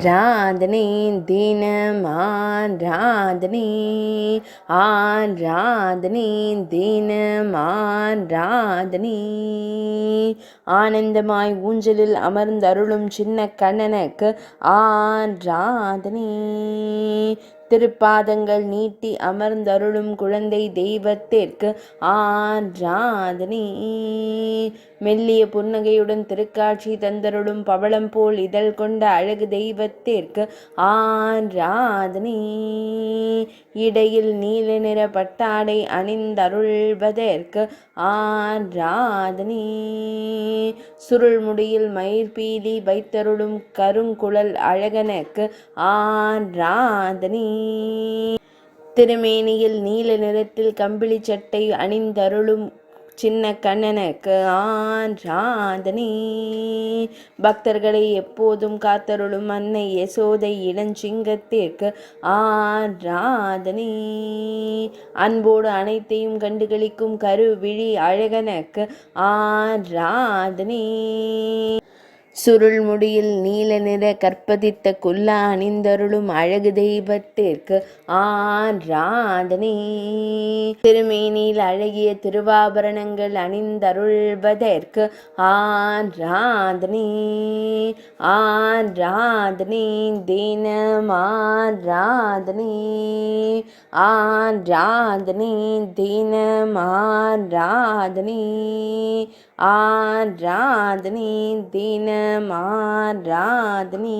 ராதனை தினம் ஆராதனை ஆராதனை தினம் ஆராதனை ஆனந்தமாய் ஊஞ்சலில் அமர்ந்தருளும் சின்ன கண்ணனுக்கு ஆராதனை திருப்பாதங்கள் நீட்டி அமர்ந்தருளும் குழந்தை தெய்வத்திற்கு ஆராதனை மெல்லிய புன்னகையுடன் திருக்காட்சி தந்தருளும் பவளம் போல் இதழ் கொண்ட அழகு தெய்வத்திற்கு ஆராதனை இடையில் நீல நிற பட்டாடை அணிந்தருள்வதற்கு ஆராதனை சுருள் முடியில் மயிர்பீலி வைத்தருளும் கருங்குழல் அழகனுக்கு ஆராதனை திருமேனியில் நீல நிறத்தில் கம்பிளி சட்டை அணிந்தருளும் சின்ன கண்ணனுக்கு ஆராதனை பக்தர்களை எப்போதும் காத்தருளும் அன்னை யசோதை இளஞ்சிங்கத்திற்கு ஆராதனை அன்போடு அனைத்தையும் கண்டுகளிக்கும் கருவிழி அழகனுக்கு ஆராதனை சுருள் முடியில் நீல நிற கற்பதித்த குல்லா அணிந்தருளும் அழகு தெய்வத்திற்கு ஆராதனை திருமேனியில் அழகிய திருவாபரணங்கள் அணிந்தருள்வதற்கு ஆராதனை ஆராதனை தினம் ஆராதனை ஆராதனை தினம் ஆராதனை ஆராதனை தினம் ஆராதனை